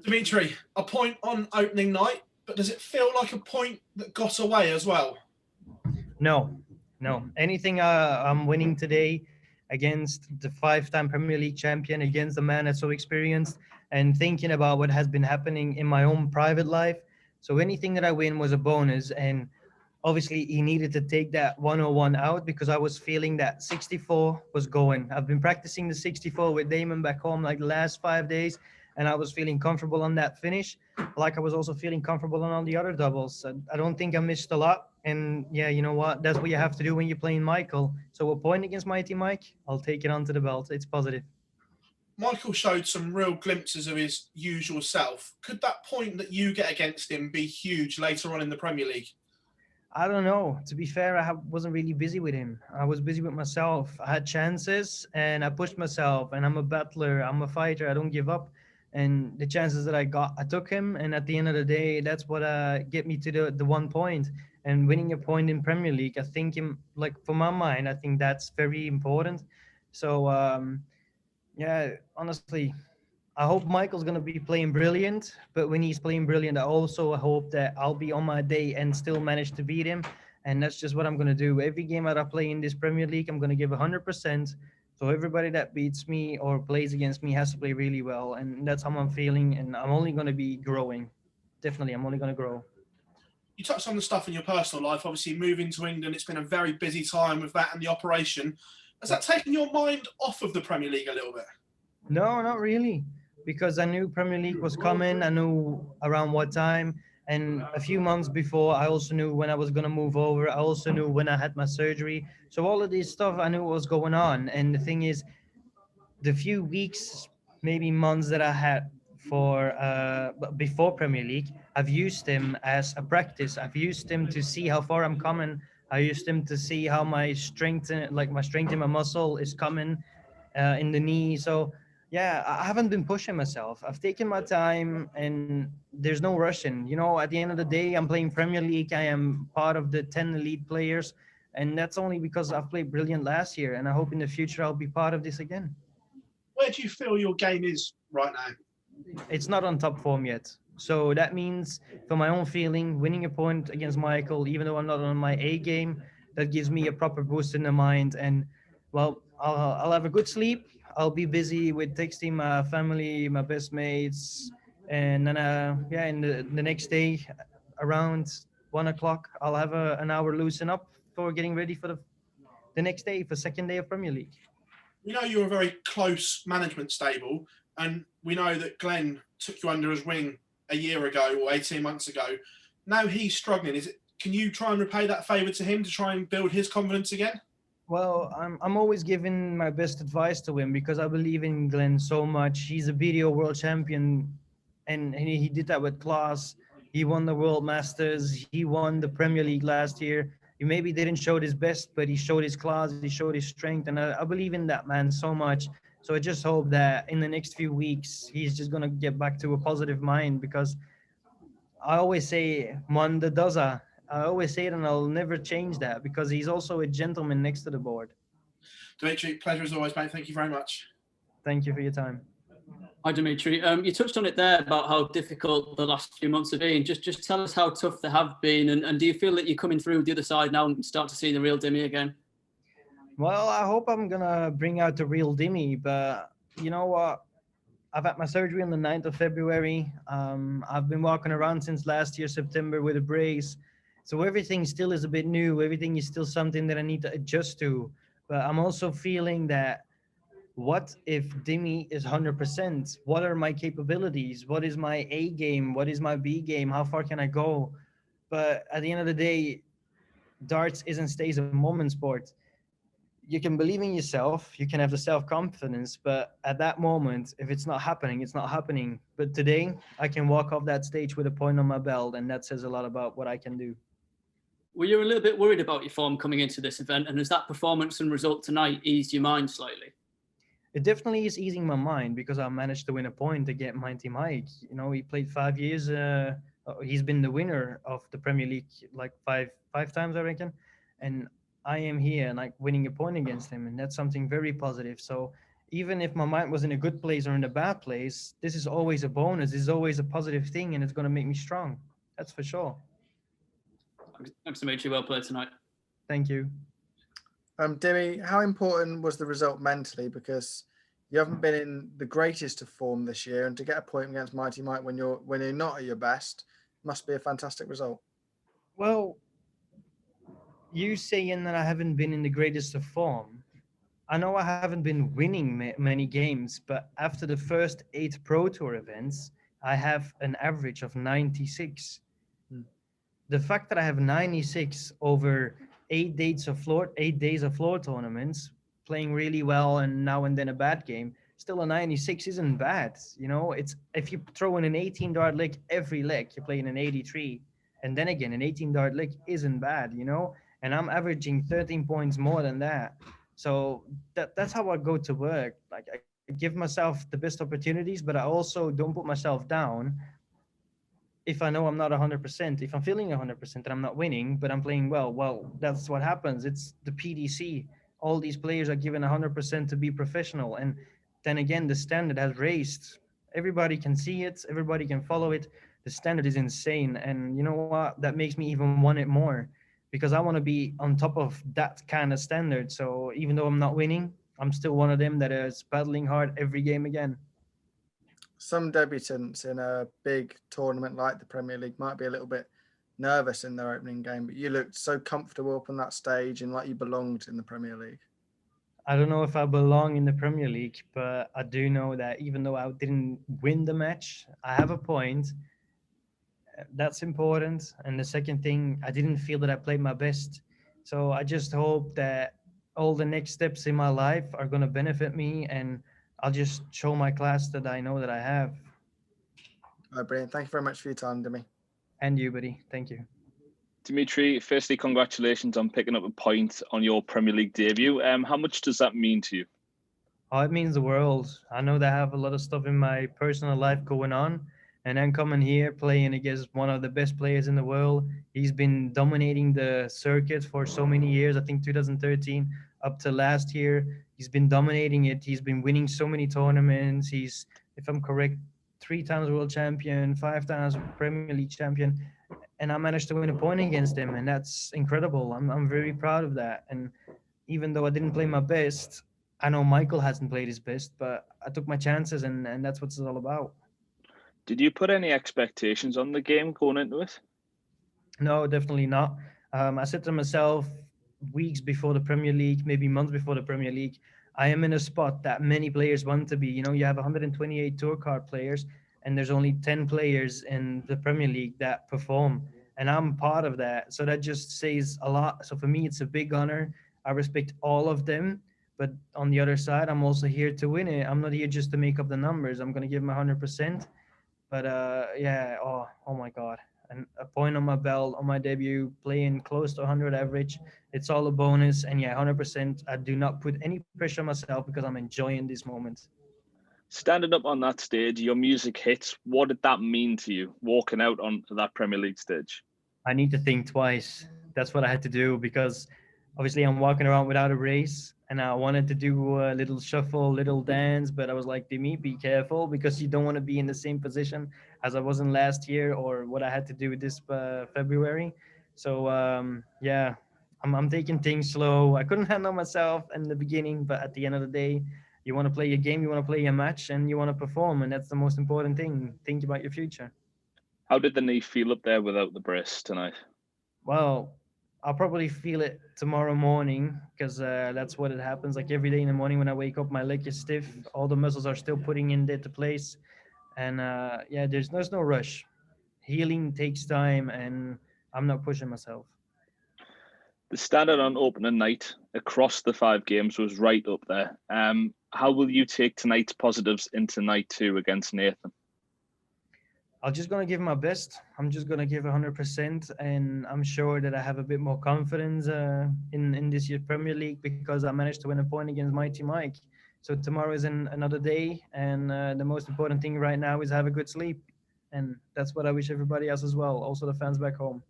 Dimitri, a point on opening night, but does it feel like a point that got away as well? No, no. Anything I'm winning today against the five-time Premier League champion, against the man that's so experienced, and thinking about what has been happening in my own private life. So anything that I win was a bonus. And obviously, he needed to take that 101 out because I was feeling that 64 was going. I've been practicing the 64 with Damon back home like the last 5 days, and I was feeling comfortable on that finish. Like I was also feeling comfortable on all the other doubles. I don't think I missed a lot. And yeah, you know what? That's what you have to do when you're playing Michael. So a point against Mighty Mike, I'll take it onto the belt. It's positive. Michael showed some real glimpses of his usual self. Could that point that you get against him be huge later on in the Premier League? I don't know. To be fair, wasn't really busy with him. I was busy with myself. I had chances and I pushed myself. And I'm a battler. I'm a fighter. I don't give up. And the chances that I got, I took him. And at the end of the day, that's what get me to the 1 point. And winning a point in Premier League, I think, like for my mind, I think that's very important. So yeah, honestly, I hope Michael's gonna be playing brilliant, but when he's playing brilliant, I also hope that I'll be on my day and still manage to beat him. And that's just what I'm gonna do. Every game that I play in this Premier League, I'm gonna give 100%. So everybody that beats me or plays against me has to play really well, and that's how I'm feeling. And I'm only gonna be growing. Definitely, I'm only gonna grow. You touched on the stuff in your personal life. Obviously, moving to England, it's been a very busy time with that and the operation. Has that taken your mind off of the Premier League a little bit? No, not really, because I knew Premier League was coming. I knew around what time, and a few months before, I also knew when I was gonna move over. I also knew when I had my surgery. So all of this stuff, I knew what was going on. And the thing is, the few weeks, maybe months that I had for before Premier League, I've used them as a practice. I've used them to see how far I'm coming. I used them to see how my strength, like my strength in my muscle, is coming in the knee. So yeah, I haven't been pushing myself. I've taken my time, and there's no rushing. You know, at the end of the day, I'm playing Premier League. I am part of the 10 elite players, and that's only because I've played brilliant last year. And I hope in the future I'll be part of this again. Where do you feel your game is right now? It's not on top form yet. So that means, for my own feeling, winning a point against Michael, even though I'm not on my A game, that gives me a proper boost in the mind. And well, I'll have a good sleep. I'll be busy with texting my family, my best mates, and then yeah, in the next day, around 1 o'clock, I'll have an hour loosen up for getting ready for the next day, for second day of Premier League. We know you're a very close management stable, and we know that Glenn took you under his wing a year ago or 18 months ago. Now he's struggling. Can you try and repay that favour to him to try and build his confidence again? Well, I'm always giving my best advice to him because I believe in Glenn so much. He's a video world champion, and he did that with class. He won the World Masters. He won the Premier League last year. He maybe didn't show his best, but he showed his class. He showed his strength, and I believe in that man so much. So I just hope that in the next few weeks he's just gonna get back to a positive mind because I always say Manda Doza. I always say it, and I'll never change that because he's also a gentleman next to the board. Dimitri, pleasure as always, mate. Thank you very much. Thank you for your time. Hi, Dimitri. You touched on it there about how difficult the last few months have been. Just tell us how tough they have been, and do you feel that you're coming through the other side now and start to see the real Dimmy again? Well, I hope I'm gonna bring out the real Dimmy, but you know what? I've had my surgery on the 9th of February. I've been walking around since last year, September, with a brace. So everything still is a bit new. Everything is still something that I need to adjust to. But I'm also feeling that what if Dimmy is 100%? What are my capabilities? What is my A game? What is my B game? How far can I go? But at the end of the day, darts isn't stays a moment sport. You can believe in yourself, you can have the self-confidence, but at that moment, if it's not happening, it's not happening. But today, I can walk off that stage with a point on my belt, and that says a lot about what I can do. Were you a little bit worried about your form coming into this event, and has that performance and result tonight eased your mind slightly? It definitely is easing my mind because I managed to win a point against Mighty Mike. You know, he played 5 years. He's been the winner of the Premier League like five times, I reckon. And I am here, like winning a point against him, and that's something very positive. So even if my mind was in a good place or in a bad place, this is always a bonus. This is always a positive thing, and it's going to make me strong. That's for sure. Thanks, Dimitri. Well played tonight. Thank you. Demi, how important was the result mentally? Because you haven't been in the greatest of form this year, and to get a point against Mighty Mike when you're not at your best must be a fantastic result. Well, you saying that I haven't been in the greatest of form. I know I haven't been winning many games, but after the first 8 Pro Tour events, I have an average of 96. The fact that I have 96 over 8 days of floor tournaments, playing really well and now and then a bad game, still a 96 isn't bad. You know, it's if you throw in an 18-dart lick every lick, you're playing an 83. And then again, an 18-dart lick isn't bad, you know? And I'm averaging 13 points more than that. So that's how I go to work. Like I give myself the best opportunities, but I also don't put myself down if I know I'm not 100%. If I'm feeling 100% and I'm not winning, but I'm playing well, that's what happens. It's the PDC. All these players are given 100% to be professional. And then again, the standard has raised. Everybody can see it. Everybody can follow it. The standard is insane. And you know what? That makes me even want it more because I want to be on top of that kind of standard. So even though I'm not winning, I'm still one of them that is battling hard every game again. Some debutants in a big tournament like the Premier League might be a little bit nervous in their opening game, but you looked so comfortable up on that stage and like you belonged in the Premier League. I don't know if I belong in the Premier League, but I do know that even though I didn't win the match, I have a point. That's important. And the second thing, I didn't feel that I played my best. So I just hope that all the next steps in my life are going to benefit me and I'll just show my class that I know that I have. All right, brilliant. Thank you very much for your time, Demi. And you, buddy. Thank you. Dimitri, firstly, congratulations on picking up a point on your Premier League debut. How much does that mean to you? Oh, it means the world. I know that I have a lot of stuff in my personal life going on, and I'm coming here playing against one of the best players in the world. He's been dominating the circuit for so many years. I think 2013 up to last year, he's been dominating it. He's been winning so many tournaments. He's, if I'm correct, 3 times world champion, 5 times Premier League champion, and I managed to win a point against him, and that's incredible. I'm very proud of that. And even though I didn't play my best, I know Michael hasn't played his best, but I took my chances, and that's what it's all about. Did you put any expectations on the game going into it? No, definitely not. I said to myself weeks before the Premier League, maybe months before the Premier League, I am in a spot that many players want to be. You know, you have 128 tour card players, and there's only 10 players in the Premier League that perform, and I'm part of that. So that just says a lot. So for me, it's a big honor. I respect all of them. But on the other side, I'm also here to win it. I'm not here just to make up the numbers. I'm going to give my 100%. But yeah, oh my God. And a point on my belt on my debut, playing close to 100 average. It's all a bonus. And yeah, 100%. I do not put any pressure on myself because I'm enjoying this moment. Standing up on that stage, your music hits. What did that mean to you, walking out onto that Premier League stage? I need to think twice. That's what I had to do because obviously I'm walking around without a race and I wanted to do a little shuffle, little dance, but I was like, Demi, be careful because you don't want to be in the same position as I was in last year or what I had to do this February. So yeah, I'm taking things slow. I couldn't handle myself in the beginning, but at the end of the day, you want to play your game, you want to play your match, and you want to perform, and that's the most important thing. Think about your future. How did the knee feel up there without the brace tonight? Well, I'll probably feel it tomorrow morning because that's what it happens. Like every day in the morning when I wake up, my leg is stiff. All the muscles are still putting in there to place. And yeah, there's no rush. Healing takes time and I'm not pushing myself. The standard on opening night across the 5 games was right up there. How will you take tonight's positives into night 2 against Nathan? I'm just going to give my best. I'm just going to give 100%. And I'm sure that I have a bit more confidence in this year's Premier League because I managed to win a point against Mighty Mike. So tomorrow is another day. And the most important thing right now is have a good sleep. And that's what I wish everybody else as well, also the fans back home.